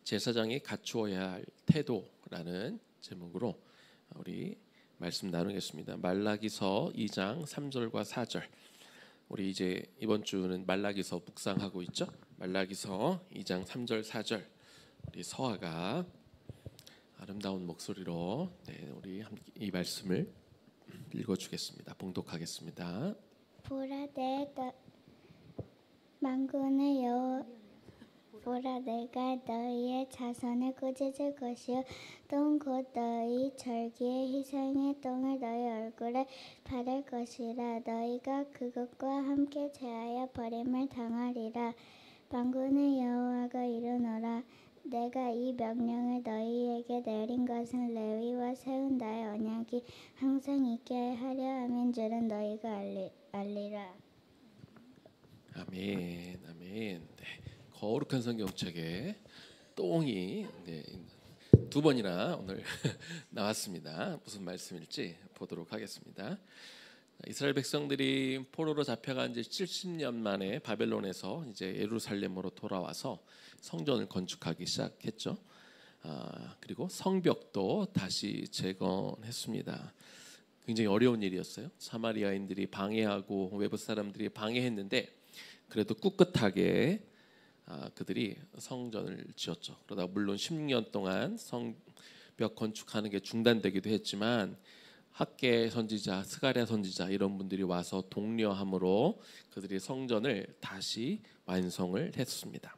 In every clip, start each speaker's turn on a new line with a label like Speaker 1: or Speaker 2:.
Speaker 1: 제사장이 갖추어야 할 태도라는 제목으로 우리 말씀 나누겠습니다. 말라기서 2장 3절과 4절. 우리 이제 이번 주는 말라기서 묵상하고 있죠. 말라기서 2장 3절 4절. 우리 서아가 아름다운 목소리로 우리 이 말씀을 읽어주겠습니다. 봉독하겠습니다.
Speaker 2: 보라 만군의 여호와 보라 내가 너희의 자손을 꾸짖을 것이요 똥 곧 너희 절기의 희생의 똥을 너희 얼굴에 바를 것이라. 너희가 그것과 함께 제하여 버림을 당하리라. 만군의 여호와가 이르노라. 내가 이 명령을 너희에게 내린 것은 레위와 세운 나의 언약이 항상 있게 하려 함인 줄은 너희가 알리라.
Speaker 1: 아멘, 아멘. 거룩한 성경책에 똥이 두 번이나 오늘 나왔습니다. 무슨 말씀일지 보도록 하겠습니다. 이스라엘 백성들이 포로로 잡혀간 지 70년 만에 바벨론에서 이제 예루살렘으로 돌아와서 성전을 건축하기 시작했죠. 그리고 성벽도 다시 재건했습니다. 굉장히 어려운 일이었어요. 사마리아인들이 방해하고 외부 사람들이 방해했는데 그래도 꿋꿋하게 그들이 성전을 지었죠. 그러다 물론 10년 동안 성벽 건축하는 게 중단되기도 했지만 학계 선지자, 스가랴 선지자 이런 분들이 와서 독려함으로 그들이 성전을 다시 완성을 했습니다.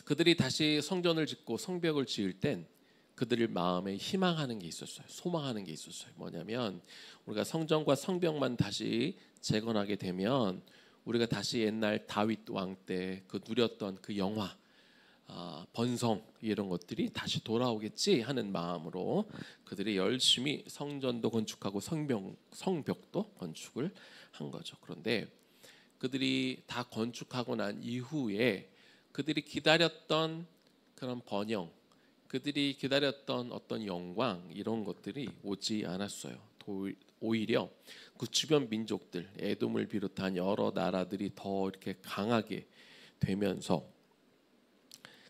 Speaker 1: 그들이 다시 성전을 짓고 성벽을 지을 땐 그들 마음에 희망하는 게 있었어요. 소망하는 게 있었어요. 뭐냐면 우리가 성전과 성벽만 다시 재건하게 되면 우리가 다시 옛날 다윗 왕 때 그 누렸던 그 영화, 번성 이런 것들이 다시 돌아오겠지 하는 마음으로 그들이 열심히 성전도 건축하고 성벽도 건축을 한 거죠. 그런데 그들이 다 건축하고 난 이후에 그들이 기다렸던 그런 번영, 그들이 기다렸던 어떤 영광 이런 것들이 오지 않았어요. 오히려 그 주변 민족들, 에돔을 비롯한 여러 나라들이 더 이렇게 강하게 되면서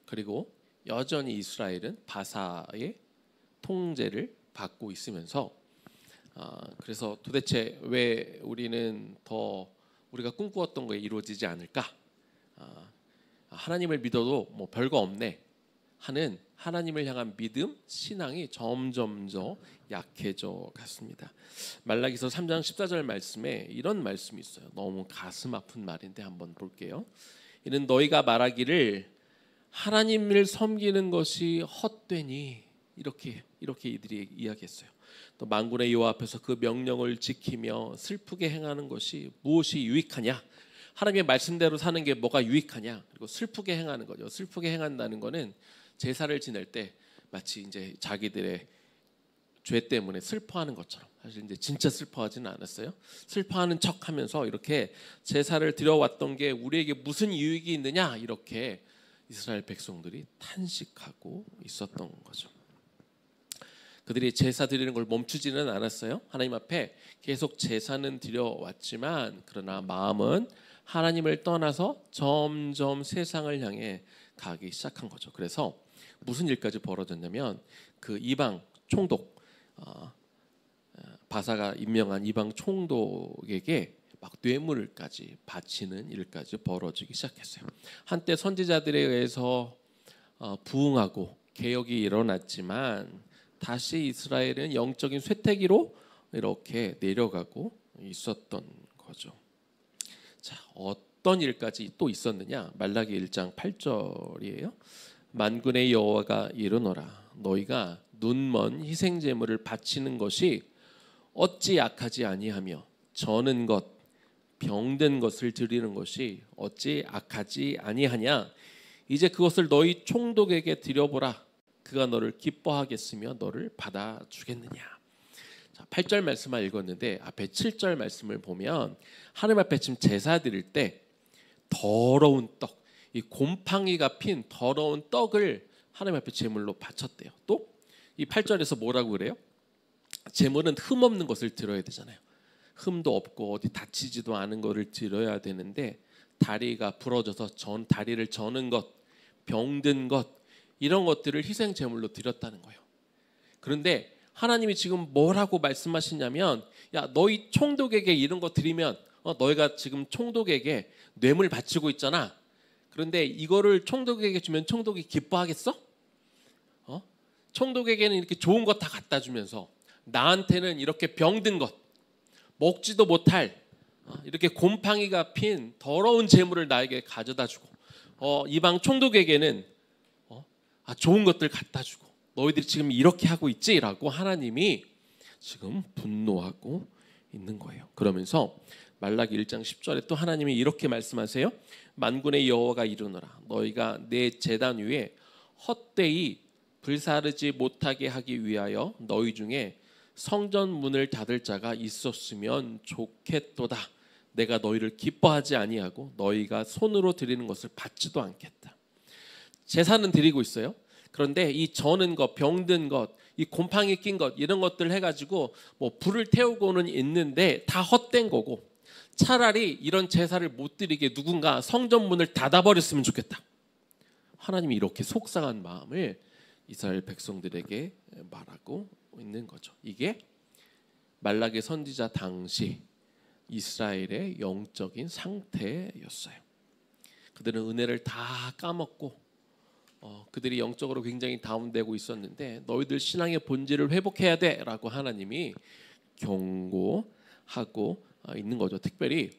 Speaker 1: 그리고 여전히 이스라엘은 바사의 통제를 받고 있으면서 그래서 도대체 왜 우리는 더 우리가 꿈꾸었던 게 이루어지지 않을까? 하나님을 믿어도 뭐 별거 없네 하는 하나님을 향한 믿음, 신앙이 점점 더 약해져 갔습니다. 말라기서 3장 14절 말씀에 이런 말씀이 있어요. 너무 가슴 아픈 말인데 한번 볼게요. 이는 너희가 말하기를 하나님을 섬기는 것이 헛되니 이렇게 이들이 이야기했어요. 또 만군의 여호와 앞에서 그 명령을 지키며 슬프게 행하는 것이 무엇이 유익하냐? 하나님의 말씀대로 사는 게 뭐가 유익하냐? 그리고 슬프게 행하는 거죠. 슬프게 행한다는 거는 제사를 지낼 때 마치 이제 자기들의 죄 때문에 슬퍼하는 것처럼 사실 이제 진짜 슬퍼하지는 않았어요. 슬퍼하는 척하면서 이렇게 제사를 드려왔던 게 우리에게 무슨 유익이 있느냐 이렇게 이스라엘 백성들이 탄식하고 있었던 거죠. 그들이 제사 드리는 걸 멈추지는 않았어요. 하나님 앞에 계속 제사는 드려왔지만 그러나 마음은 하나님을 떠나서 점점 세상을 향해 가기 시작한 거죠. 그래서 무슨 일까지 벌어졌냐면 그 이방 총독 바사가 임명한 이방 총독에게 막 뇌물까지 바치는 일까지 벌어지기 시작했어요. 한때 선지자들에 의해서 부흥하고 개혁이 일어났지만 다시 이스라엘은 영적인 쇠퇴기로 이렇게 내려가고 있었던 거죠. 자, 어떤 일까지 또 있었느냐? 말라기 1장 8절이에요. 만군의 여호와가 이르노라. 너희가 눈먼 희생 제물을 바치는 것이 어찌 악하지 아니하며 저는 것 병든 것을 드리는 것이 어찌 악하지 아니하냐? 이제 그것을 너희 총독에게 드려보라. 그가 너를 기뻐하겠으며 너를 받아주겠느냐? 자, 8절 말씀만 읽었는데 앞에 7절 말씀을 보면 하나님 앞에 지금 제사 드릴 때 더러운 떡, 이 곰팡이가 핀 더러운 떡을 하나님 앞에 제물로 바쳤대요. 또 이 8절에서 뭐라고 그래요? 제물은 흠 없는 것을 드려야 되잖아요. 흠도 없고 어디 다치지도 않은 것을 드려야 되는데 다리가 부러져서 다리를 저는 것, 병든 것 이런 것들을 희생 제물로 드렸다는 거예요. 그런데 하나님이 지금 뭐라고 말씀하시냐면, 야, 너희 총독에게 이런 거 드리면 너희가 지금 총독에게 뇌물 바치고 있잖아. 그런데 이거를 총독에게 주면 총독이 기뻐하겠어? 총독에게는 이렇게 좋은 것 다 갖다 주면서 나한테는 이렇게 병든 것, 먹지도 못할 이렇게 곰팡이가 핀 더러운 재물을 나에게 가져다 주고, 이방 총독에게는 좋은 것들 갖다 주고, 너희들이 지금 이렇게 하고 있지라고 하나님이 지금 분노하고 있는 거예요. 그러면서 말라기 1장 10절에 또 하나님이 이렇게 말씀하세요. 만군의 여호와가 이르노라, 너희가 내 제단 위에 헛되이 불사르지 못하게 하기 위하여 너희 중에 성전 문을 닫을 자가 있었으면 좋겠도다. 내가 너희를 기뻐하지 아니하고 너희가 손으로 드리는 것을 받지도 않겠다. 제사는 드리고 있어요. 그런데 이 저는 것, 병든 것, 이 곰팡이 낀 것, 이런 것들 해가지고 뭐 불을 태우고는 있는데 다 헛된 거고, 차라리 이런 제사를 못 드리게 누군가 성전 문을 닫아버렸으면 좋겠다. 하나님이 이렇게 속상한 마음을 이스라엘 백성들에게 말하고 있는 거죠. 이게 말라기 선지자 당시 이스라엘의 영적인 상태였어요. 그들은 은혜를 다 까먹고 그들이 영적으로 굉장히 다운되고 있었는데, 너희들 신앙의 본질을 회복해야 돼라고 하나님이 경고하고 있는 거죠. 특별히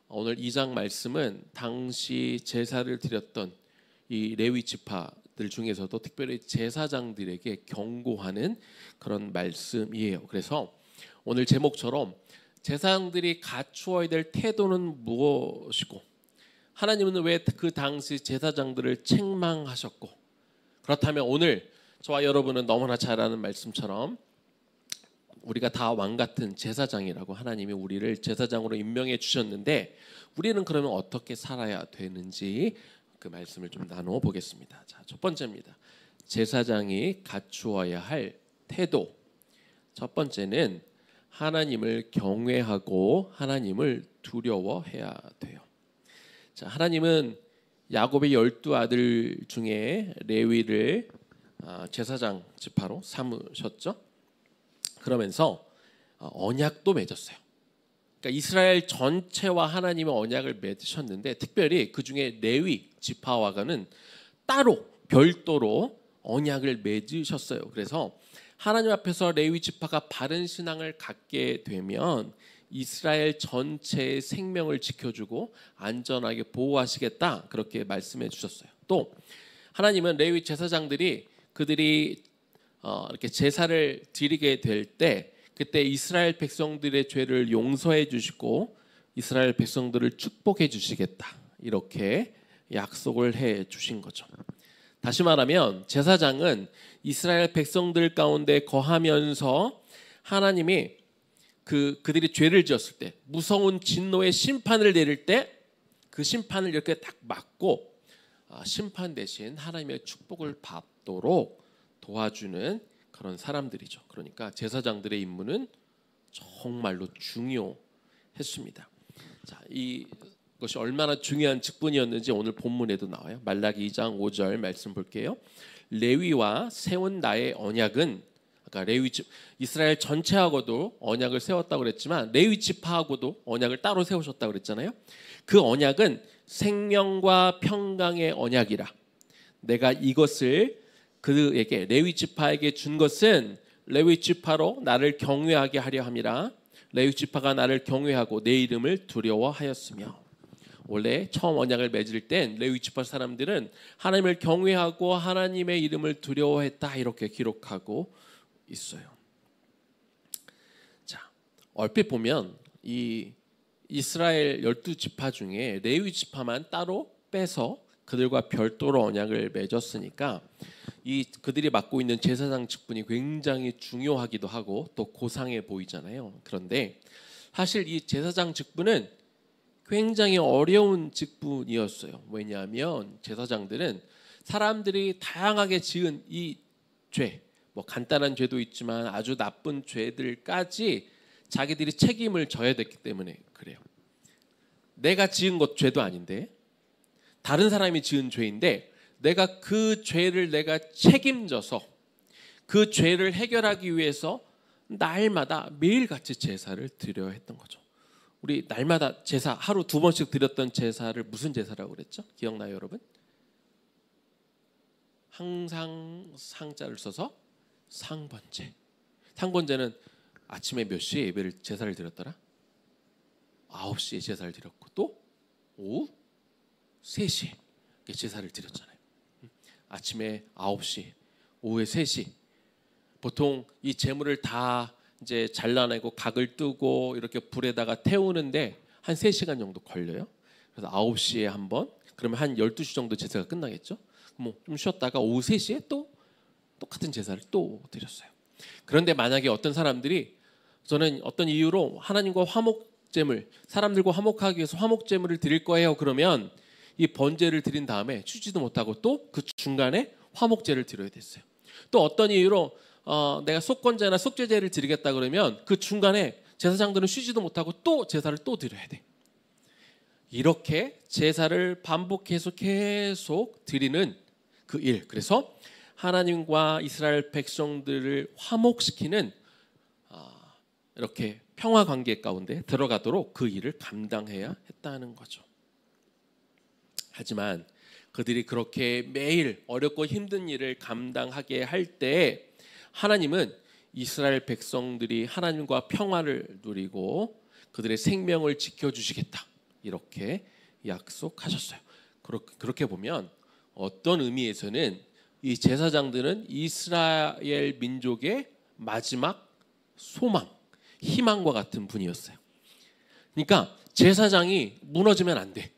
Speaker 1: 오늘 2장 말씀은 당시 제사를 드렸던 이 레위 지파들 중에서도 특별히 제사장들에게 경고하는 그런 말씀이에요. 그래서 오늘 제목처럼 제사장들이 갖추어야 될 태도는 무엇이고, 하나님은 왜 그 당시 제사장들을 책망하셨고, 그렇다면 오늘 저와 여러분은 너무나 잘 아는 말씀처럼 우리가 다 왕 같은 제사장이라고 하나님이 우리를 제사장으로 임명해 주셨는데, 우리는 그러면 어떻게 살아야 되는지 그 말씀을 좀 나누어 보겠습니다. 자, 첫 번째입니다. 제사장이 갖추어야 할 태도. 첫 번째는 하나님을 경외하고 하나님을 두려워해야 돼요. 자, 하나님은 야곱의 12아들 중에 레위를 제사장 지파로 삼으셨죠. 그러면서 언약도 맺었어요. 그러니까 이스라엘 전체와 하나님의 언약을 맺으셨는데, 특별히 그 중에 레위 지파와는 따로 별도로 언약을 맺으셨어요. 그래서 하나님 앞에서 레위 지파가 바른 신앙을 갖게 되면 이스라엘 전체의 생명을 지켜주고 안전하게 보호하시겠다, 그렇게 말씀해 주셨어요. 또 하나님은 레위 제사장들이 그들이 이렇게 제사를 드리게 될 때 그때 이스라엘 백성들의 죄를 용서해 주시고 이스라엘 백성들을 축복해 주시겠다, 이렇게 약속을 해 주신 거죠. 다시 말하면 제사장은 이스라엘 백성들 가운데 거하면서 하나님이 그들이 죄를 지었을 때 무서운 진노의 심판을 내릴 때 그 심판을 이렇게 딱 막고 심판 대신 하나님의 축복을 받도록 도와주는 그런 사람들이죠. 그러니까 제사장들의 임무는 정말로 중요했습니다. 자, 이것이 얼마나 중요한 직분이었는지 오늘 본문에도 나와요. 말라기 2장 5절 말씀 볼게요. 레위와 세운 나의 언약은, 그러니까 레위 이스라엘 전체하고도 언약을 세웠다고 그랬지만 레위 지파하고도 언약을 따로 세우셨다고 그랬잖아요. 그 언약은 생명과 평강의 언약이라. 내가 이것을 그에게 레위 지파에게 준 것은 레위 지파로 나를 경외하게 하려 함이라. 레위 지파가 나를 경외하고 내 이름을 두려워하였으며. 원래 처음 언약을 맺을 땐 레위 지파 사람들은 하나님을 경외하고 하나님의 이름을 두려워했다, 이렇게 기록하고 있어요. 자, 얼핏 보면 이 이스라엘 12지파 중에 레위 지파만 따로 빼서 그들과 별도로 언약을 맺었으니까 그들이 맡고 있는 제사장 직분이 굉장히 중요하기도 하고 또 고상해 보이잖아요. 그런데 사실 이 제사장 직분은 굉장히 어려운 직분이었어요. 왜냐하면 제사장들은 사람들이 다양하게 지은 이 죄, 뭐 간단한 죄도 있지만 아주 나쁜 죄들까지 자기들이 책임을 져야 됐기 때문에 그래요. 내가 지은 것 죄도 아닌데, 다른 사람이 지은 죄인데 내가 그 죄를 내가 책임져서 그 죄를 해결하기 위해서 날마다 매일같이 제사를 드려야 했던 거죠. 우리 날마다 제사 하루 2번씩 드렸던 제사를 무슨 제사라고 그랬죠? 기억나요, 여러분? 항상 상자를 써서 상번제. 상번제는 아침에 몇 시에 예배를 제사를 드렸더라? 9시에 제사를 드렸고 또 오후 3시에 제사를 드렸잖아요. 아침에 9시, 오후에 3시. 보통 이 제물을 다 이제 잘라내고 각을 뜨고 이렇게 불에다가 태우는데 한 3시간 정도 걸려요. 그래서 9시에 한 번, 그러면 한 12시 정도 제사가 끝나겠죠. 뭐 좀 쉬었다가 오후 3시에 또 똑같은 제사를 또 드렸어요. 그런데 만약에 어떤 사람들이 저는 어떤 이유로 하나님과 화목제물, 사람들과 화목하기 위해서 화목제물을 드릴 거예요. 그러면 이 번제를 드린 다음에 쉬지도 못하고 또 그 중간에 화목제를 드려야 됐어요. 또 어떤 이유로 내가 속건제나 속죄제를 드리겠다 그러면 그 중간에 제사장들은 쉬지도 못하고 또 제사를 또 드려야 돼. 이렇게 제사를 반복해서 계속 드리는 그 일. 그래서 하나님과 이스라엘 백성들을 화목시키는 이렇게 평화 관계 가운데 들어가도록 그 일을 감당해야 했다는 거죠. 하지만 그들이 그렇게 매일 어렵고 힘든 일을 감당하게 할 때 하나님은 이스라엘 백성들이 하나님과 평화를 누리고 그들의 생명을 지켜주시겠다 이렇게 약속하셨어요. 그렇게 보면 어떤 의미에서는 이 제사장들은 이스라엘 민족의 마지막 소망, 희망과 같은 분이었어요. 그러니까 제사장이 무너지면 안 돼.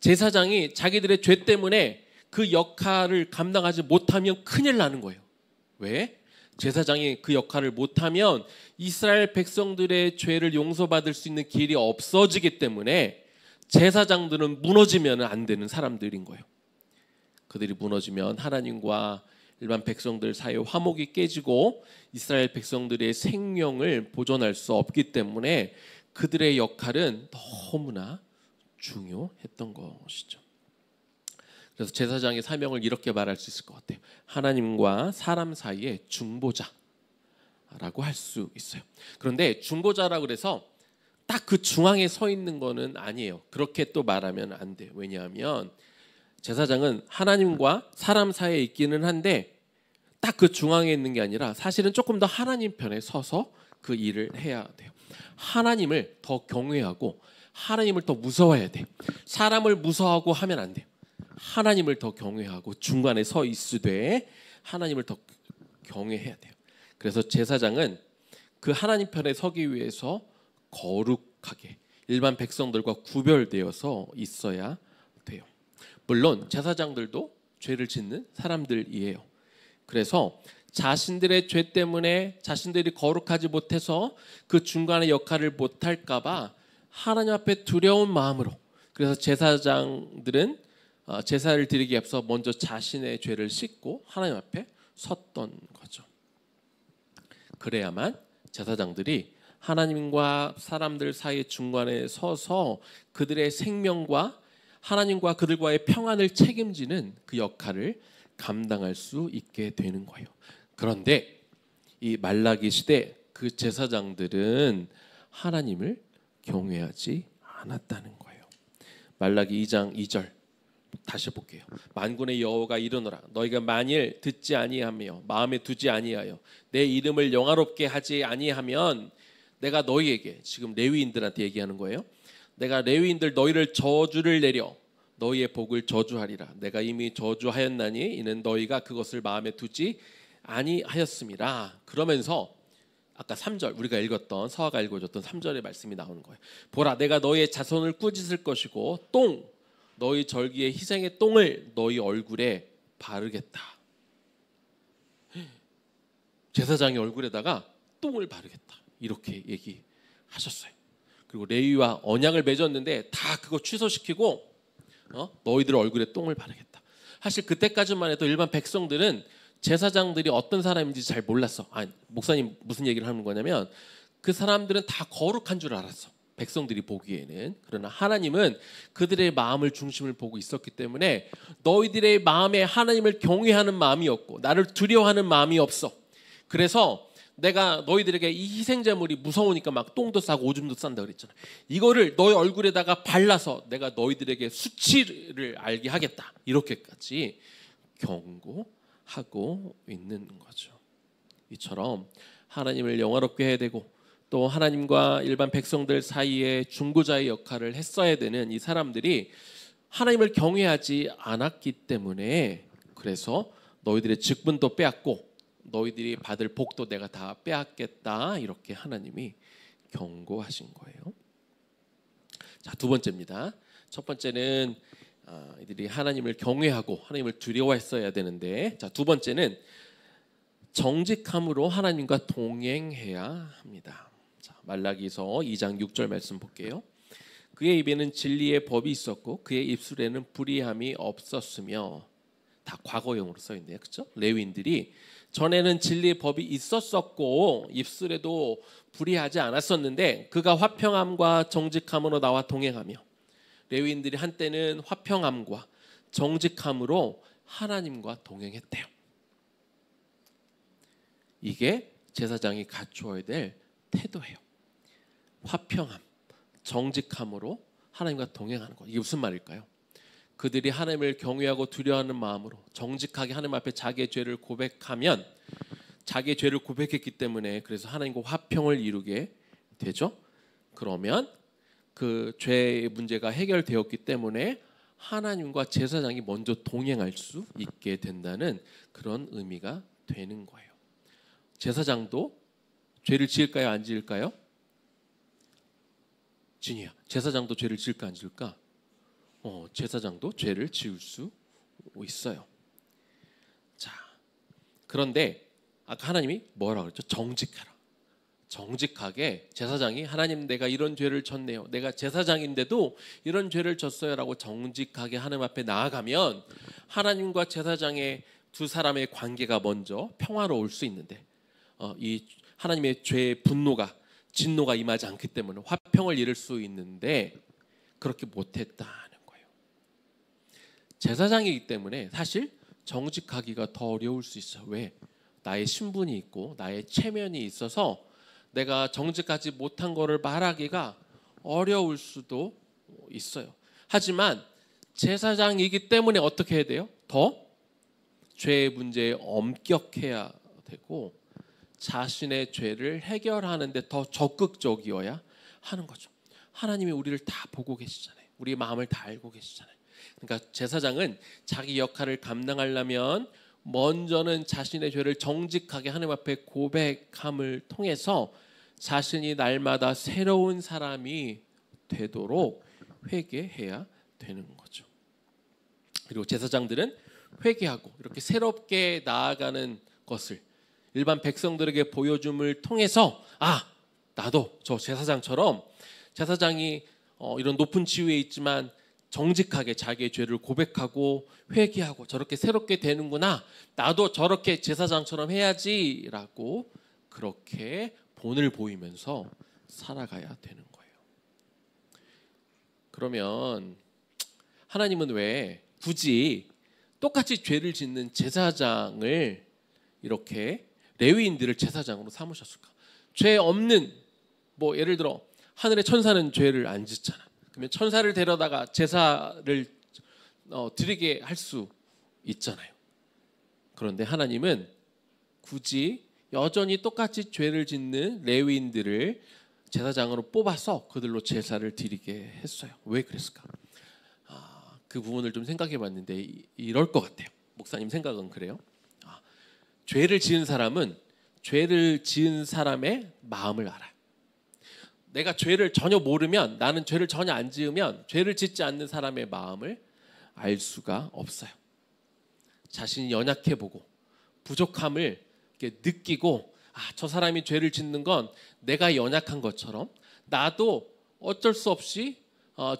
Speaker 1: 제사장이 자기들의 죄 때문에 그 역할을 감당하지 못하면 큰일 나는 거예요. 왜? 제사장이 그 역할을 못하면 이스라엘 백성들의 죄를 용서받을 수 있는 길이 없어지기 때문에 제사장들은 무너지면 안 되는 사람들인 거예요. 그들이 무너지면 하나님과 일반 백성들 사이의 화목이 깨지고 이스라엘 백성들의 생명을 보존할 수 없기 때문에 그들의 역할은 너무나 중요했던 것이죠. 그래서 제사장의 사명을 이렇게 말할 수 있을 것 같아요. 하나님과 사람 사이의 중보자라고 할 수 있어요. 그런데 중보자라고 그래서 딱 그 중앙에 서 있는 거는 아니에요. 그렇게 또 말하면 안 돼요. 왜냐하면 제사장은 하나님과 사람 사이에 있기는 한데 딱 그 중앙에 있는 게 아니라 사실은 조금 더 하나님 편에 서서 그 일을 해야 돼요. 하나님을 더 경외하고 하나님을 더 무서워해야 돼요. 사람을 무서워하고 하면 안 돼요. 하나님을 더 경외하고 중간에 서 있으되 하나님을 더 경외해야 돼요. 그래서 제사장은 그 하나님 편에 서기 위해서 거룩하게 일반 백성들과 구별되어서 있어야 돼요. 물론 제사장들도 죄를 짓는 사람들이에요. 그래서 자신들의 죄 때문에 자신들이 거룩하지 못해서 그 중간의 역할을 못할까 봐 하나님 앞에 두려운 마음으로, 그래서 제사장들은 제사를 드리기 앞서 먼저 자신의 죄를 씻고 하나님 앞에 섰던 거죠. 그래야만 제사장들이 하나님과 사람들 사이의 중간에 서서 그들의 생명과 하나님과 그들과의 평안을 책임지는 그 역할을 감당할 수 있게 되는 거예요. 그런데 이 말라기 시대 그 제사장들은 하나님을 경외하지 않았다는 거예요. 말라기 2장 2절 다시 볼게요. 만군의 여호와가 이르노라 너희가 만일 듣지 아니하며 마음에 두지 아니하여 내 이름을 영화롭게 하지 아니하면 내가 너희에게, 지금 레위인들한테 얘기하는 거예요. 내가 레위인들 너희를 저주를 내려 너희의 복을 저주하리라. 내가 이미 저주하였나니 이는 너희가 그것을 마음에 두지 아니하였음이라. 그러면서 아까 3절 우리가 읽었던, 서아가 읽어줬던 3절의 말씀이 나오는 거예요. 보라 내가 너희의 자손을 꾸짖을 것이고 너희 절기의 희생의 똥을 너희 얼굴에 바르겠다. 제사장의 얼굴에다가 똥을 바르겠다. 이렇게 얘기하셨어요. 그리고 레위와 언약을 맺었는데 다 그거 취소시키고 너희들 얼굴에 똥을 바르겠다. 사실 그때까지만 해도 일반 백성들은 제사장들이 어떤 사람인지 잘 몰랐어. 목사님 무슨 얘기를 하는 거냐면 그 사람들은 다 거룩한 줄 알았어. 백성들이 보기에는. 그러나 하나님은 그들의 마음을 중심을 보고 있었기 때문에 너희들의 마음에 하나님을 경외하는 마음이 없고 나를 두려워하는 마음이 없어. 그래서 내가 너희들에게 이 희생제물이 무서우니까 막 똥도 싸고 오줌도 싼다 그랬잖아. 이거를 너희 얼굴에다가 발라서 내가 너희들에게 수치를 알게 하겠다. 이렇게까지 경고하고 있는 거죠. 이처럼 하나님을 영화롭게 해야 되고 또 하나님과 일반 백성들 사이에 중보자의 역할을 했어야 되는 이 사람들이 하나님을 경외하지 않았기 때문에 그래서 너희들의 직분도 빼앗고 너희들이 받을 복도 내가 다 빼앗겠다 이렇게 하나님이 경고하신 거예요. 자, 두 번째입니다. 첫 번째는 이들이 하나님을 경외하고 하나님을 두려워했어야 되는데, 자, 두 번째는 정직함으로 하나님과 동행해야 합니다. 자, 말라기서 2장 6절 말씀 볼게요. 그의 입에는 진리의 법이 있었고 그의 입술에는 불의함이 없었으며, 다 과거형으로 써 있네요. 그렇죠? 레위인들이 전에는 진리의 법이 있었었고 입술에도 불의하지 않았었는데 그가 화평함과 정직함으로 나와 동행하며, 레위인들이 한때는 화평함과 정직함으로 하나님과 동행했대요. 이게 제사장이 갖추어야 될 태도예요. 화평함, 정직함으로 하나님과 동행하는 것. 이게 무슨 말일까요? 그들이 하나님을 경외하고 두려워하는 마음으로 정직하게 하나님 앞에 자기의 죄를 고백하면, 자기의 죄를 고백했기 때문에 그래서 하나님과 화평을 이루게 되죠. 그러면 그 죄의 문제가 해결되었기 때문에 하나님과 제사장이 먼저 동행할 수 있게 된다는 그런 의미가 되는 거예요. 제사장도 죄를 지을까요, 안 지을까요? 진이야, 제사장도 죄를 지을까 안 지을까? 제사장도 죄를 지을 수 있어요. 자, 그런데 아까 하나님이 뭐라고 그랬죠? 정직하라. 정직하게 제사장이 하나님 내가 이런 죄를 졌네요. 내가 제사장인데도 이런 죄를 졌어요라고 정직하게 하나님 앞에 나아가면 하나님과 제사장의 두 사람의 관계가 먼저 평화로울 수 있는데 이 하나님의 죄의 분노가 진노가 임하지 않기 때문에 화평을 이룰 수 있는데 그렇게 못했다는 거예요. 제사장이기 때문에 사실 정직하기가 더 어려울 수 있어요. 왜? 나의 신분이 있고 나의 체면이 있어서 내가 정직하지 못한 거를 말하기가 어려울 수도 있어요. 하지만 제사장이기 때문에 어떻게 해야 돼요? 더 죄의 문제에 엄격해야 되고 자신의 죄를 해결하는 데 더 적극적이어야 하는 거죠. 하나님이 우리를 다 보고 계시잖아요. 우리의 마음을 다 알고 계시잖아요. 그러니까 제사장은 자기 역할을 감당하려면 먼저는 자신의 죄를 정직하게 하나님 앞에 고백함을 통해서 자신이 날마다 새로운 사람이 되도록 회개해야 되는 거죠. 그리고 제사장들은 회개하고 이렇게 새롭게 나아가는 것을 일반 백성들에게 보여줌을 통해서 나도 저 제사장처럼 제사장이 이런 높은 지위에 있지만 정직하게 자기의 죄를 고백하고 회개하고 저렇게 새롭게 되는구나. 나도 저렇게 제사장처럼 해야지라고 그렇게 본을 보이면서 살아가야 되는 거예요. 그러면 하나님은 왜 굳이 똑같이 죄를 짓는 제사장을 이렇게 레위인들을 제사장으로 삼으셨을까? 죄 없는 예를 들어 하늘의 천사는 죄를 안 짓잖아. 그러면 천사를 데려다가 제사를 드리게 할 수 있잖아요. 그런데 하나님은 굳이 여전히 똑같이 죄를 짓는 레위인들을 제사장으로 뽑아서 그들로 제사를 드리게 했어요. 왜 그랬을까? 그 부분을 좀 생각해 봤는데 이럴 것 같아요. 목사님 생각은 그래요? 죄를 지은 사람은 죄를 지은 사람의 마음을 알아요. 내가 죄를 전혀 모르면, 나는 죄를 전혀 안 지으면 죄를 짓지 않는 사람의 마음을 알 수가 없어요. 자신이 연약해 보고 부족함을 이렇게 느끼고 저 사람이 죄를 짓는 건 내가 연약한 것처럼, 나도 어쩔 수 없이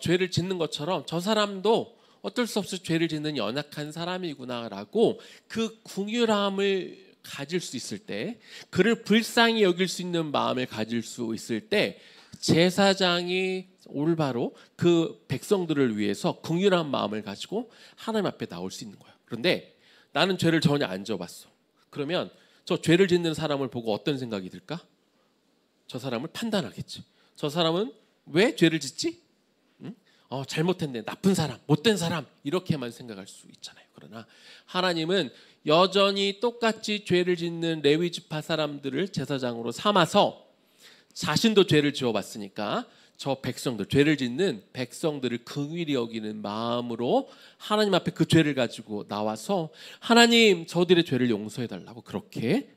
Speaker 1: 죄를 짓는 것처럼 저 사람도 어쩔 수 없이 죄를 짓는 연약한 사람이구나라고 그 긍휼함을 가질 수 있을 때, 그를 불쌍히 여길 수 있는 마음을 가질 수 있을 때 제사장이 올바로 그 백성들을 위해서 긍휼한 마음을 가지고 하나님 앞에 나올 수 있는 거예요. 그런데 나는 죄를 전혀 안 져봤어. 그러면 저 죄를 짓는 사람을 보고 어떤 생각이 들까? 저 사람을 판단하겠지. 저 사람은 왜 죄를 짓지? 응? 잘못했네, 나쁜 사람, 못된 사람, 이렇게만 생각할 수 있잖아요. 그러나 하나님은 여전히 똑같이 죄를 짓는 레위 지파 사람들을 제사장으로 삼아서 자신도 죄를 지어봤으니까 저 백성들, 죄를 짓는 백성들을 긍휼히 여기는 마음으로 하나님 앞에 그 죄를 가지고 나와서 하나님, 저들의 죄를 용서해달라고 그렇게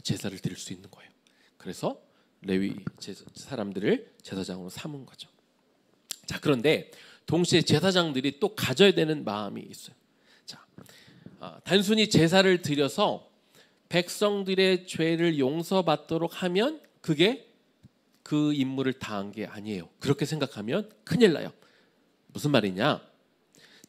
Speaker 1: 제사를 드릴 수 있는 거예요. 그래서 레위 사람들을 제사장으로 삼은 거죠. 자, 그런데 동시에 제사장들이 또 가져야 되는 마음이 있어요. 자, 단순히 제사를 드려서 백성들의 죄를 용서받도록 하면 그게 그 임무를 다한 게 아니에요. 그렇게 생각하면 큰일 나요. 무슨 말이냐?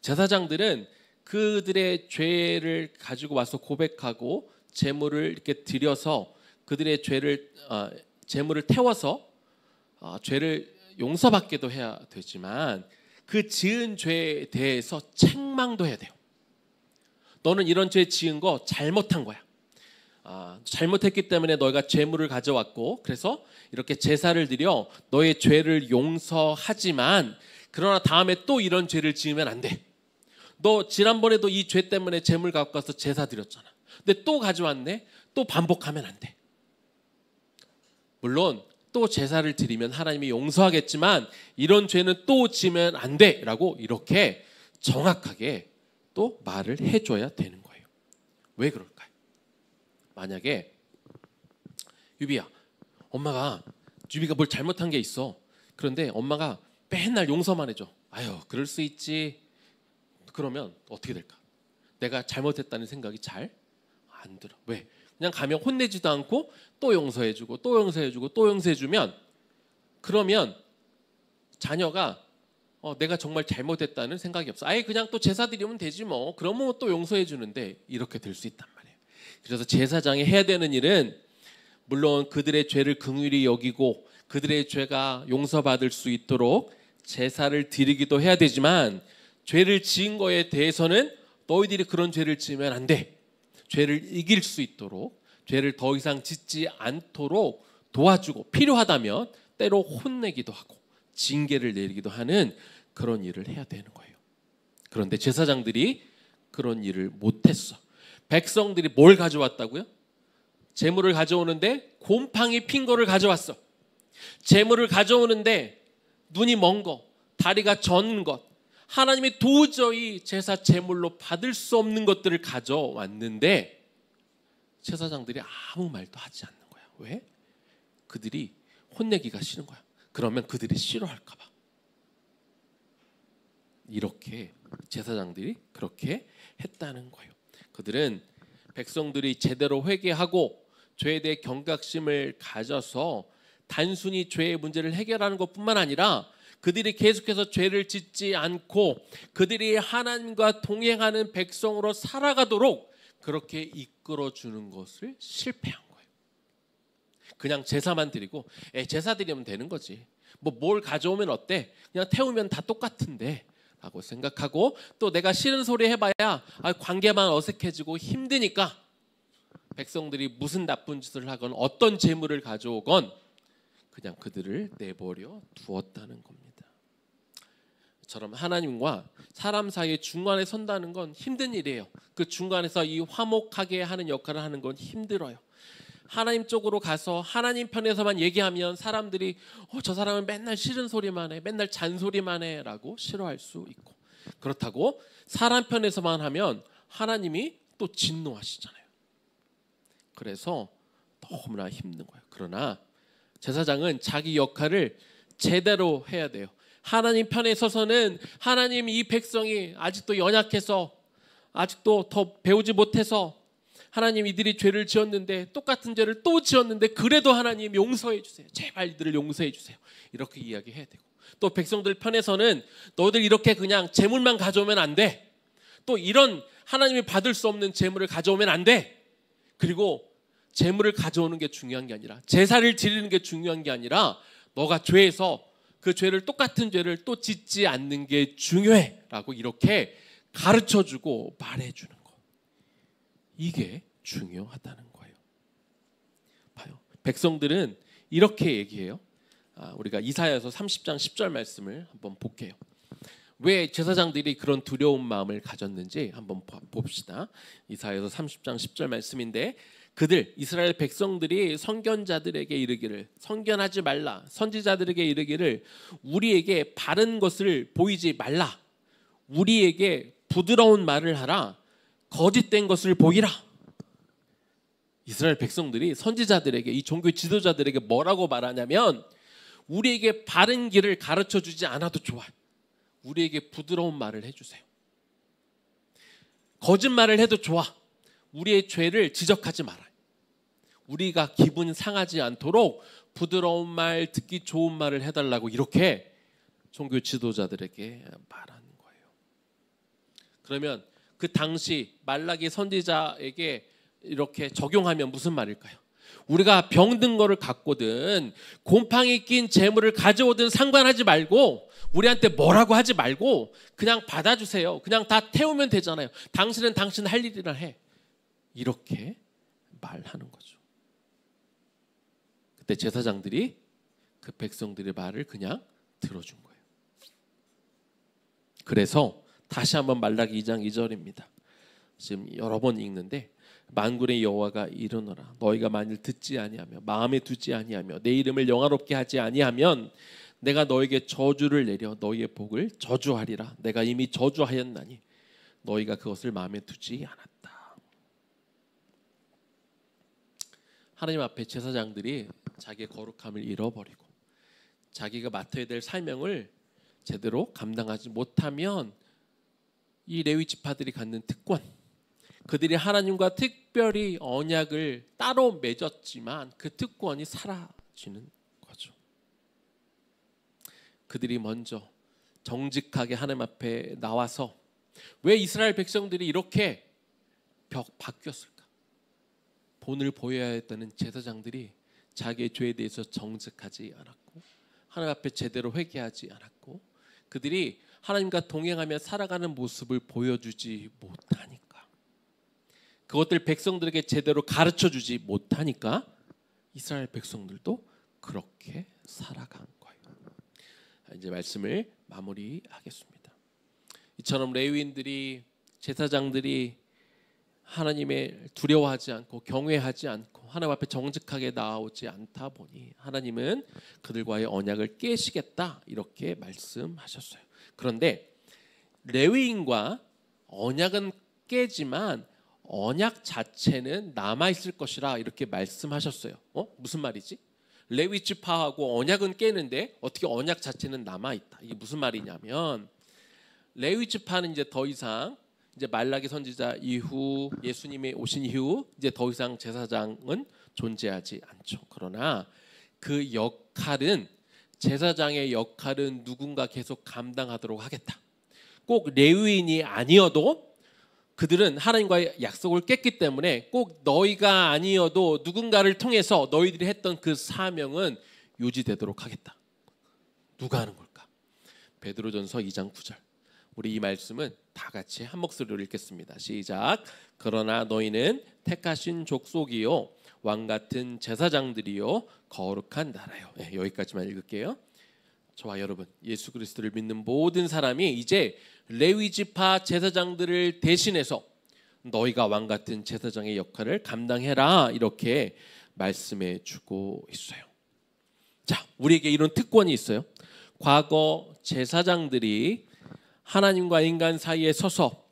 Speaker 1: 제사장들은 그들의 죄를 가지고 와서 고백하고 제물을 이렇게 드려서 그들의 제물을 태워서 죄를 용서받게도 해야 되지만 그 지은 죄에 대해서 책망도 해야 돼요. 너는 이런 죄 지은 거 잘못한 거야. 잘못했기 때문에 너희가 제물을 가져왔고 그래서 이렇게 제사를 드려 너의 죄를 용서하지만 그러나 다음에 또 이런 죄를 지으면 안 돼. 너 지난번에도 이 죄 때문에 제물 갖고 와서 제사 드렸잖아. 근데 또 가져왔네. 또 반복하면 안 돼. 물론 또 제사를 드리면 하나님이 용서하겠지만 이런 죄는 또 지으면 안 돼 라고 이렇게 정확하게 또 말을 해줘야 되는 거예요. 왜 그럴까요? 만약에 유비야, 엄마가 유비가 뭘 잘못한 게 있어. 그런데 엄마가 맨날 용서만 해줘. 아유, 그럴 수 있지. 그러면 어떻게 될까? 내가 잘못했다는 생각이 잘 안 들어. 왜? 그냥 가면 혼내지도 않고 또 용서해주고 또 용서해주고 또 용서해주면 그러면 자녀가 내가 정말 잘못했다는 생각이 없어. 아예 그냥 또 제사 드리면 되지 뭐. 그러면 또 용서해주는데 이렇게 될 수 있단 말이에요. 그래서 제사장이 해야 되는 일은 물론 그들의 죄를 긍휼히 여기고 그들의 죄가 용서받을 수 있도록 제사를 드리기도 해야 되지만 죄를 지은 거에 대해서는 너희들이 그런 죄를 지으면 안 돼. 죄를 이길 수 있도록 죄를 더 이상 짓지 않도록 도와주고 필요하다면 때로 혼내기도 하고 징계를 내리기도 하는 그런 일을 해야 되는 거예요. 그런데 제사장들이 그런 일을 못했어. 백성들이 뭘 가져왔다고요? 제물을 가져오는데 곰팡이 핀 거를 가져왔어. 제물을 가져오는데 눈이 먼 거, 다리가 전 것, 하나님이 도저히 제사 제물로 받을 수 없는 것들을 가져왔는데 제사장들이 아무 말도 하지 않는 거야. 왜? 그들이 혼내기가 싫은 거야. 그러면 그들이 싫어할까 봐. 이렇게 제사장들이 그렇게 했다는 거예요. 그들은 백성들이 제대로 회개하고 죄에 대해 경각심을 가져서 단순히 죄의 문제를 해결하는 것뿐만 아니라 그들이 계속해서 죄를 짓지 않고 그들이 하나님과 동행하는 백성으로 살아가도록 그렇게 이끌어주는 것을 실패한 거예요. 그냥 제사만 드리고 제사 드리면 되는 거지. 뭘 가져오면 어때? 그냥 태우면 다 똑같은데 라고 생각하고 또 내가 싫은 소리 해봐야 관계만 어색해지고 힘드니까 백성들이 무슨 나쁜 짓을 하건 어떤 재물을 가져오건 그냥 그들을 내버려 두었다는 겁니다. 저처럼 하나님과 사람 사이의 중간에 선다는 건 힘든 일이에요. 그 중간에서 이 화목하게 하는 역할을 하는 건 힘들어요. 하나님 쪽으로 가서 하나님 편에서만 얘기하면 사람들이 저 사람은 맨날 싫은 소리만 해, 맨날 잔소리만 해 라고 싫어할 수 있고, 그렇다고 사람 편에서만 하면 하나님이 또 진노하시잖아요. 그래서 너무나 힘든 거예요. 그러나 제사장은 자기 역할을 제대로 해야 돼요. 하나님 편에 서서는 하나님, 이 백성이 아직도 연약해서 아직도 더 배우지 못해서 하나님, 이들이 죄를 지었는데 똑같은 죄를 또 지었는데 그래도 하나님 용서해 주세요. 제발 이들을 용서해 주세요. 이렇게 이야기해야 되고, 또 백성들 편에서는 너희들 이렇게 그냥 재물만 가져오면 안 돼. 또 이런 하나님이 받을 수 없는 재물을 가져오면 안 돼. 그리고 재물을 가져오는 게 중요한 게 아니라, 제사를 드리는 게 중요한 게 아니라 너가 죄에서 그 죄를 똑같은 죄를 또 짓지 않는 게 중요해라고 이렇게 가르쳐주고 말해주는 거. 이게 중요하다는 거예요. 봐요. 백성들은 이렇게 얘기해요. 우리가 이사야서 30장 10절 말씀을 한번 볼게요. 왜 제사장들이 그런 두려운 마음을 가졌는지 한번 봅시다. 이사야서 30장 10절 말씀인데 그들 이스라엘 백성들이 선견자들에게 이르기를 선견하지 말라. 선지자들에게 이르기를 우리에게 바른 것을 보이지 말라. 우리에게 부드러운 말을 하라. 거짓된 것을 보이라. 이스라엘 백성들이 선지자들에게 이 종교 지도자들에게 뭐라고 말하냐면 우리에게 바른 길을 가르쳐주지 않아도 좋아요. 우리에게 부드러운 말을 해주세요. 거짓말을 해도 좋아. 우리의 죄를 지적하지 말아요. 우리가 기분 상하지 않도록 부드러운 말, 듣기 좋은 말을 해달라고 이렇게 종교 지도자들에게 말하는 거예요. 그러면 그 당시 말라기 선지자에게 이렇게 적용하면 무슨 말일까요? 우리가 병든 거를 갖고든 곰팡이 낀 재물을 가져오든 상관하지 말고 우리한테 뭐라고 하지 말고 그냥 받아주세요. 그냥 다 태우면 되잖아요. 당신은 당신 할 일이나 해. 이렇게 말하는 거죠. 그때 제사장들이 그 백성들의 말을 그냥 들어준 거예요. 그래서 다시 한번 말라기 2장 2절입니다. 지금 여러 번 읽는데 만군의 여호와가 이르노라 너희가 만일 듣지 아니하며 마음에 두지 아니하며 내 이름을 영화롭게 하지 아니하면 내가 너에게 저주를 내려 너희의 복을 저주하리라. 내가 이미 저주하였나니 너희가 그것을 마음에 두지 않았다. 하나님 앞에 제사장들이 자기의 거룩함을 잃어버리고 자기가 맡아야 될 사명을 제대로 감당하지 못하면 이 레위 지파들이 갖는 특권, 그들이 하나님과 특별히 언약을 따로 맺었지만 그 특권이 사라지는 거죠. 그들이 먼저 정직하게 하나님 앞에 나와서 왜 이스라엘 백성들이 이렇게 바뀌었을까? 본을 보여야 했다는 제사장들이 자기의 죄에 대해서 정직하지 않았고 하나님 앞에 제대로 회개하지 않았고 그들이 하나님과 동행하며 살아가는 모습을 보여주지 못하니까 그것들 백성들에게 제대로 가르쳐주지 못하니까 이스라엘 백성들도 그렇게 살아간 거예요. 이제 말씀을 마무리하겠습니다. 이처럼 레위인들이 제사장들이 하나님을 두려워하지 않고 경외하지 않고 하나님 앞에 정직하게 나오지 않다 보니 하나님은 그들과의 언약을 깨시겠다 이렇게 말씀하셨어요. 그런데 레위인과 언약은 깨지만 언약 자체는 남아있을 것이라 이렇게 말씀하셨어요. 무슨 말이지? 레위 지파하고 언약은 깨는데 어떻게 언약 자체는 남아있다. 이게 무슨 말이냐면 레위 지파는 이제 더 이상 이제 말라기 선지자 이후 예수님이 오신 이후 이제 더 이상 제사장은 존재하지 않죠. 그러나 그 역할은 제사장의 역할은 누군가 계속 감당하도록 하겠다. 꼭 레위인이 아니어도 그들은 하나님과의 약속을 깼기 때문에 꼭 너희가 아니어도 누군가를 통해서 너희들이 했던 그 사명은 유지되도록 하겠다. 누가 하는 걸까? 베드로전서 2장 9절. 우리 이 말씀은 다 같이 한 목소리로 읽겠습니다. 시작. 그러나 너희는 택하신 족속이요 왕 같은 제사장들이요 거룩한 나라요. 네, 여기까지만 읽을게요. 저와 여러분 예수 그리스도를 믿는 모든 사람이 이제 레위 지파 제사장들을 대신해서 너희가 왕 같은 제사장의 역할을 감당해라 이렇게 말씀해 주고 있어요. 자, 우리에게 이런 특권이 있어요. 과거 제사장들이 하나님과 인간 사이에 서서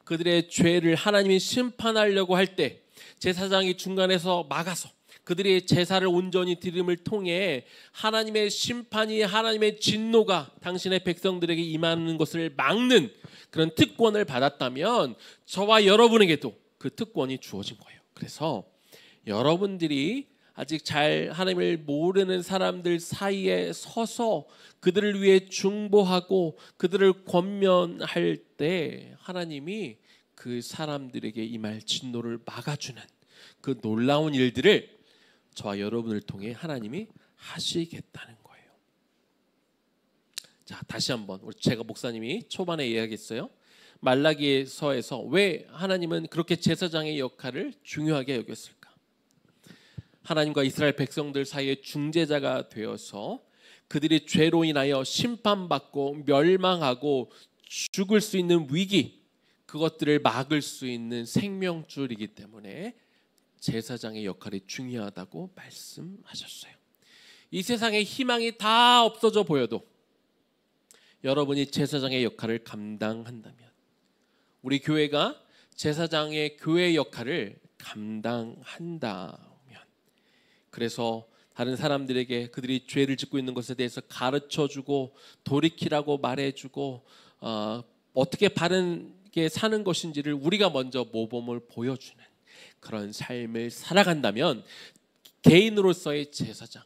Speaker 1: 그들의 죄를 하나님이 심판하려고 할 때 제사장이 중간에서 막아서 그들의 제사를 온전히 드림을 통해 하나님의 심판이 하나님의 진노가 당신의 백성들에게 임하는 것을 막는 그런 특권을 받았다면 저와 여러분에게도 그 특권이 주어진 거예요. 그래서 여러분들이 아직 잘 하나님을 모르는 사람들 사이에 서서 그들을 위해 중보하고 그들을 권면할 때 하나님이 그 사람들에게 임할 진노를 막아주는 그 놀라운 일들을 저와 여러분을 통해 하나님이 하시겠다는 거예요. 자, 다시 한번 제가 목사님이 초반에 이야기했어요. 말라기서에서 왜 하나님은 그렇게 제사장의 역할을 중요하게 여겼을까? 하나님과 이스라엘 백성들 사이에 중재자가 되어서 그들이 죄로 인하여 심판받고 멸망하고 죽을 수 있는 위기, 그것들을 막을 수 있는 생명줄이기 때문에 제사장의 역할이 중요하다고 말씀하셨어요. 이 세상에 희망이 다 없어져 보여도 여러분이 제사장의 역할을 감당한다면, 우리 교회가 제사장의 교회 역할을 감당한다면, 그래서 다른 사람들에게 그들이 죄를 짓고 있는 것에 대해서 가르쳐주고 돌이키라고 말해주고 어떻게 바르게 사는 것인지를 우리가 먼저 모범을 보여주는 그런 삶을 살아간다면, 개인으로서의 제사장,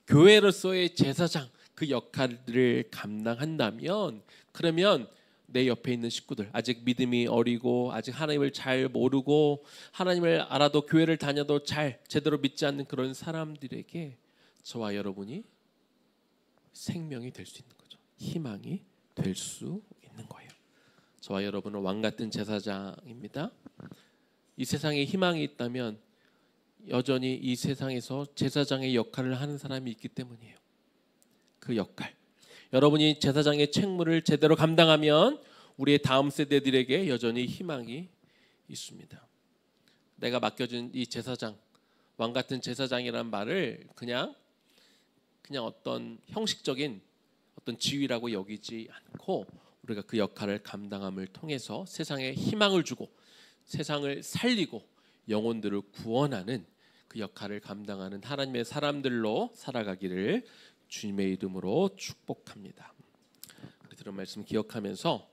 Speaker 1: 교회로서의 제사장, 그 역할을 감당한다면, 그러면 내 옆에 있는 식구들, 아직 믿음이 어리고 아직 하나님을 잘 모르고 하나님을 알아도 교회를 다녀도 제대로 믿지 않는 그런 사람들에게 저와 여러분이 생명이 될 수 있는 거죠. 희망이 될 수 있는 거예요. 저와 여러분은 왕 같은 제사장입니다. 이 세상에 희망이 있다면 여전히 이 세상에서 제사장의 역할을 하는 사람이 있기 때문이에요. 그 역할, 여러분이 제사장의 책무를 제대로 감당하면 우리의 다음 세대들에게 여전히 희망이 있습니다. 내가 맡겨준 이 제사장, 왕 같은 제사장이라는 말을 그냥 어떤 형식적인 어떤 지위라고 여기지 않고, 우리가 그 역할을 감당함을 통해서 세상에 희망을 주고 세상을 살리고 영혼들을 구원하는 그 역할을 감당하는 하나님의 사람들로 살아가기를 주님의 이름으로 축복합니다. 우리 들은 말씀 기억하면서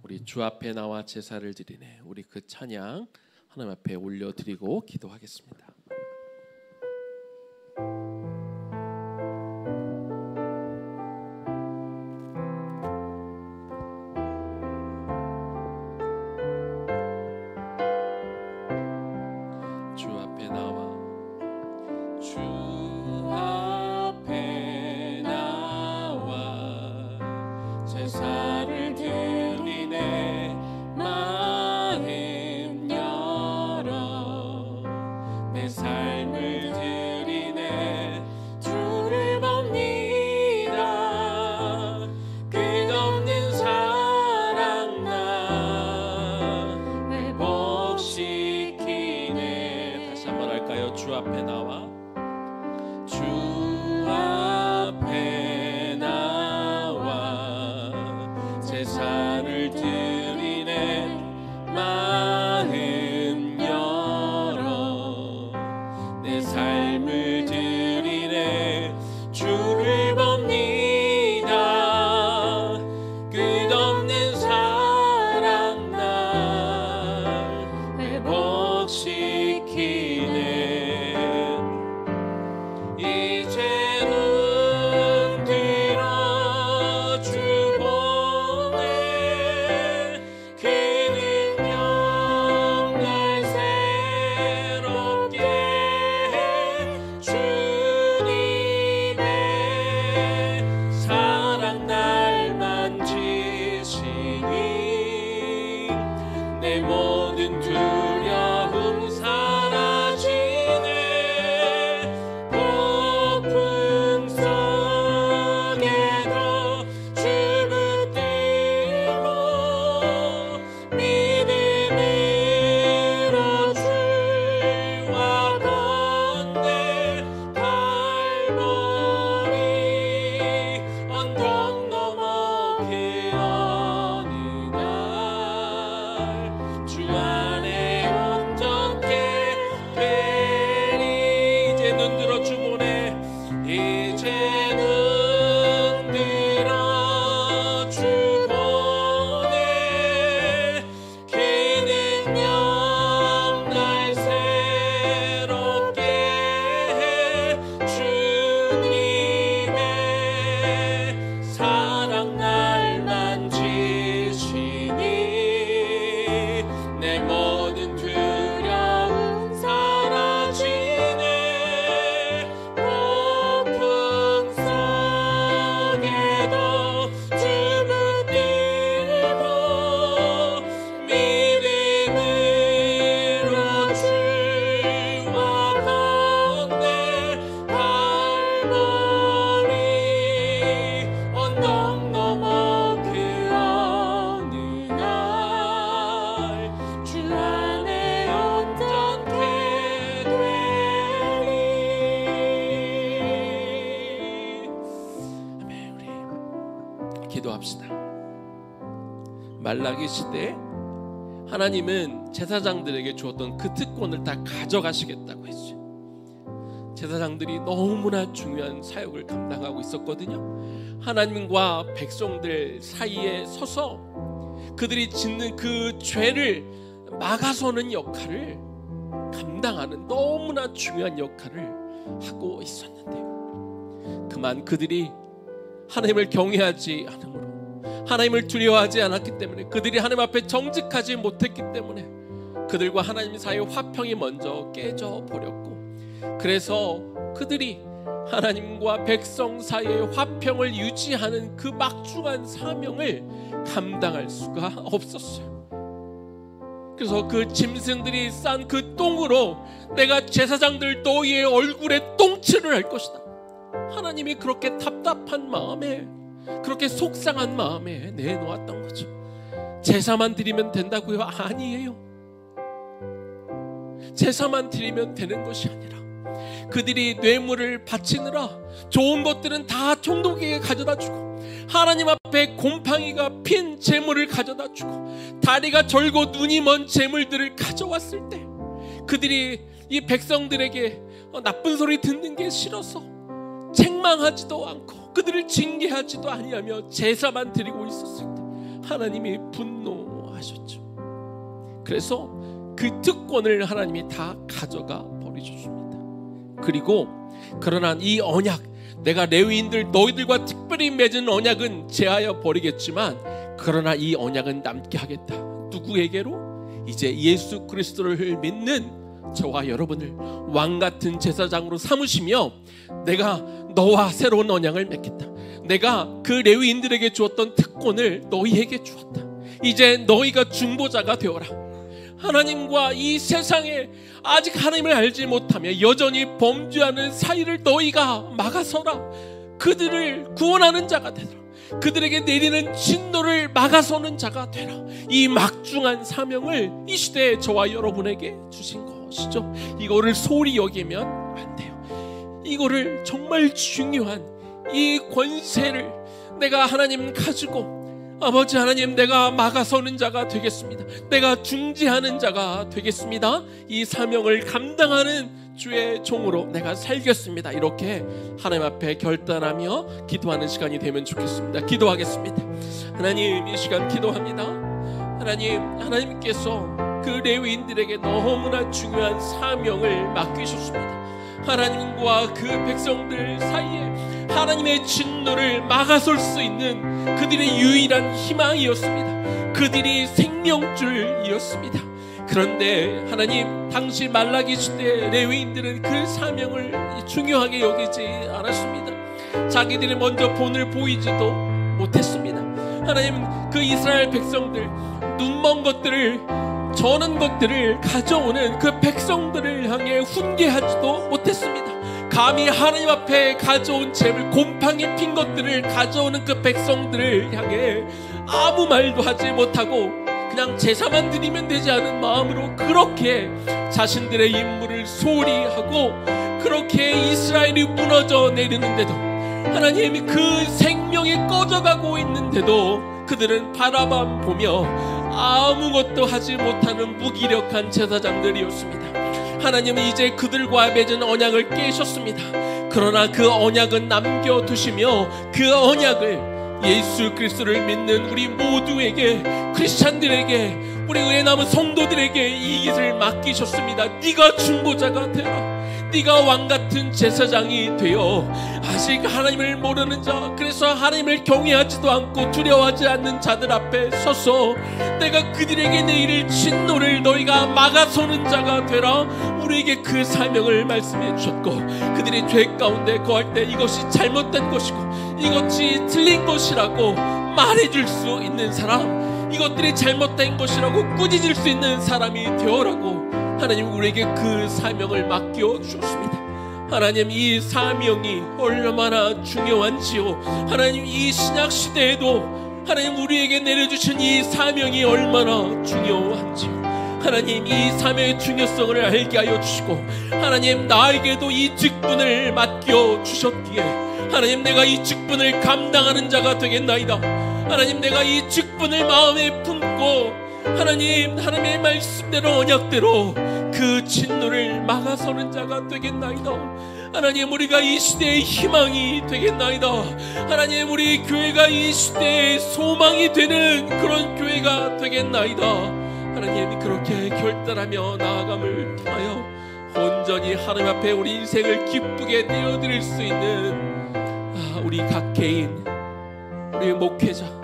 Speaker 1: 우리 주 앞에 나와 제사를 드리네, 우리 그 찬양 하나님 앞에 올려드리고 기도하겠습니다. 주 앞에 나와, 주 앞에 나와 제사를 드리네, 마음 열어 내 삶을 드리네, 주를 봅니다. 끝없는 사랑 나 회복시키네. 다시 한번 할까요? 주 앞에 나와, 주 앞에 나와 제사를 드리네, 마음 열어 내 삶을 드리네, 주를 봅니다. 끝없는 사랑 날 회복시키네. 이제는 들어주보네, 그 능력 날 새롭게 해, 주님의 사랑 날 만지시니 내 모든 두려움 사라져 기도합시다. 말라기 시대에 하나님은 제사장들에게 주었던 그 특권을 다 가져가시겠다고 했죠. 제사장들이 너무나 중요한 사역을 감당하고 있었거든요. 하나님과 백성들 사이에 서서 그들이 짓는 그 죄를 막아서는 역할을 감당하는 너무나 중요한 역할을 하고 있었는데요. 그만 그들이 하나님을 경외하지 않으므로, 하나님을 두려워하지 않았기 때문에, 그들이 하나님 앞에 정직하지 못했기 때문에 그들과 하나님 사이의 화평이 먼저 깨져 버렸고, 그래서 그들이 하나님과 백성 사이의 화평을 유지하는 그 막중한 사명을 감당할 수가 없었어요. 그래서 그 짐승들이 싼 그 똥으로 내가 제사장들 너희의 얼굴에 똥칠을 할 것이다. 하나님이 그렇게 답답한 마음에, 그렇게 속상한 마음에 내놓았던 거죠. 제사만 드리면 된다고요? 아니에요. 제사만 드리면 되는 것이 아니라 그들이 뇌물을 바치느라 좋은 것들은 다 총독에게 가져다 주고, 하나님 앞에 곰팡이가 핀 재물을 가져다 주고, 다리가 절고 눈이 먼 재물들을 가져왔을 때 그들이 이 백성들에게 나쁜 소리 듣는 게 싫어서 책망하지도 않고 그들을 징계하지도 아니하며 제사만 드리고 있었을 때 하나님이 분노하셨죠. 그래서 그 특권을 하나님이 다 가져가 버리셨습니다. 그리고 그러나 이 언약, 내가 레위인들 너희들과 특별히 맺은 언약은 제하여 버리겠지만 그러나 이 언약은 남게 하겠다. 누구에게로? 이제 예수 그리스도를 믿는 저와 여러분을 왕같은 제사장으로 삼으시며 내가 너와 새로운 언약을 맺겠다. 내가 그 레위인들에게 주었던 특권을 너희에게 주었다. 이제 너희가 중보자가 되어라. 하나님과 이 세상에 아직 하나님을 알지 못하며 여전히 범죄하는 사이를 너희가 막아서라. 그들을 구원하는 자가 되라. 그들에게 내리는 진노를 막아서는 자가 되라. 이 막중한 사명을 이 시대에 저와 여러분에게 주신 것이죠. 이거를 소홀히 여기면 안 돼요. 이거를 정말 중요한 이 권세를 내가 하나님 가지고, 아버지 하나님, 내가 막아서는 자가 되겠습니다. 내가 중지하는 자가 되겠습니다. 이 사명을 감당하는 주의 종으로 내가 살겠습니다. 이렇게 하나님 앞에 결단하며 기도하는 시간이 되면 좋겠습니다. 기도하겠습니다. 하나님, 이 시간 기도합니다. 하나님, 하나님께서 그 레위인들에게 너무나 중요한 사명을 맡기셨습니다. 하나님과 그 백성들 사이에 하나님의 진노를 막아설 수 있는 그들의 유일한 희망이었습니다. 그들이 생명줄이었습니다. 그런데 하나님, 당시 말라기 시대 레위인들은 그 사명을 중요하게 여기지 않았습니다. 자기들이 먼저 본을 보이지도 못했습니다. 하나님은 그 이스라엘 백성들, 눈먼 것들을, 저는 것들을 가져오는 그 백성들을 향해 훈계하지도 못했습니다. 감히 하나님 앞에 가져온 재물, 곰팡이 핀 것들을 가져오는 그 백성들을 향해 아무 말도 하지 못하고 그냥 제사만 드리면 되지 않은 마음으로 그렇게 자신들의 임무를 소홀히 하고 그렇게 이스라엘이 무너져 내리는데도, 하나님이 그 생명이 꺼져가고 있는데도 그들은 바라만 보며 아무것도 하지 못하는 무기력한 제사장들이었습니다. 하나님은 이제 그들과 맺은 언약을 깨셨습니다. 그러나 그 언약은 남겨두시며 그 언약을 예수 그리스도를 믿는 우리 모두에게, 크리스찬들에게, 우리 은혜 남은 성도들에게 이 일을 맡기셨습니다. 네가 중보자가 되라. 네가 왕같은 제사장이 되어 아직 하나님을 모르는 자, 그래서 하나님을 경외하지도 않고 두려워하지 않는 자들 앞에 서서 내가 그들에게 내릴 진노를 너희가 막아서는 자가 되라. 우리에게 그 사명을 말씀해 주셨고, 그들이 죄 가운데 거할 때 이것이 잘못된 것이고 이것이 틀린 것이라고 말해줄 수 있는 사람, 이것들이 잘못된 것이라고 꾸짖을 수 있는 사람이 되어라고 하나님 우리에게 그 사명을 맡겨주셨습니다. 하나님, 이 사명이 얼마나 중요한지요. 하나님, 이 신약시대에도 하나님 우리에게 내려주신 이 사명이 얼마나 중요한지요. 하나님, 이 사명의 중요성을 알게 하여 주시고, 하나님 나에게도 이 직분을 맡겨주셨기에 하나님 내가 이 직분을 감당하는 자가 되겠나이다. 하나님, 내가 이 직분을 마음에 품고 하나님의 말씀대로 언약대로 그 진노를 막아서는 자가 되겠나이다. 하나님, 우리가 이 시대의 희망이 되겠나이다. 하나님, 우리 교회가 이 시대의 소망이 되는 그런 교회가 되겠나이다. 하나님, 그렇게 결단하며 나아감을 통하여 온전히 하나님 앞에 우리 인생을 기쁘게 내어드릴 수 있는 우리 각 개인, 우리 목회자,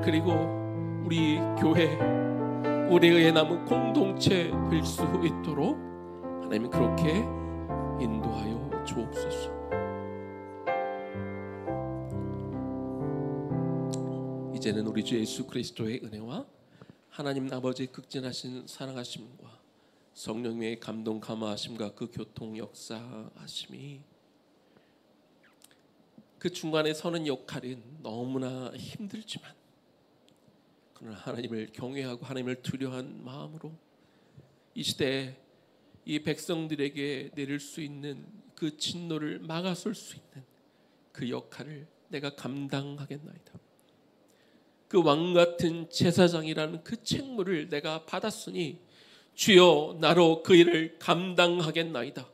Speaker 1: 그리고 우리 교회, 우리의 남은 공동체 될 수 있도록 하나님 그렇게 인도하여 주옵소서. 이제는 우리 주 예수 그리스도의 은혜와 하나님 아버지의 극진하신 사랑하심과 성령의 감동 감화하심과 그 교통 역사하심이 그 중간에 서는 역할은 너무나 힘들지만 그러나 하나님을 경외하고 하나님을 두려워한 마음으로 이 시대에 이 백성들에게 내릴 수 있는 그 진노를 막아설 수 있는 그 역할을 내가 감당하겠나이다. 그 왕같은 제사장이라는 그 책무를 내가 받았으니 주여 나로 그 일을 감당하겠나이다.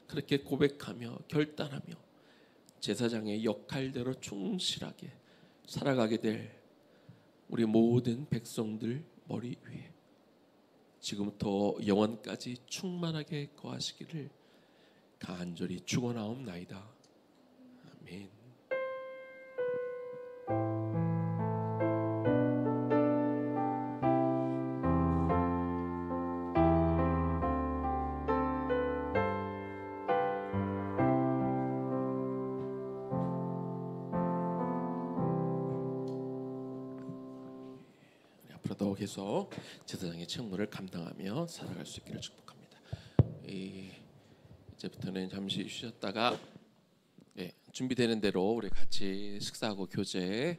Speaker 1: 그렇게 고백하며 결단하며 제사장의 역할대로 충실하게 살아가게 될 우리 모든 백성들 머리 위에 지금부터 영원까지 충만하게 거하시기를 간절히 축원하옵나이다. 아멘. 앞으로도 계속 제사장의 책무를 감당하며 살아갈 수 있기를 축복합니다. 이제부터는 잠시 쉬었다가 준비되는 대로 우리 같이 식사하고 교제하고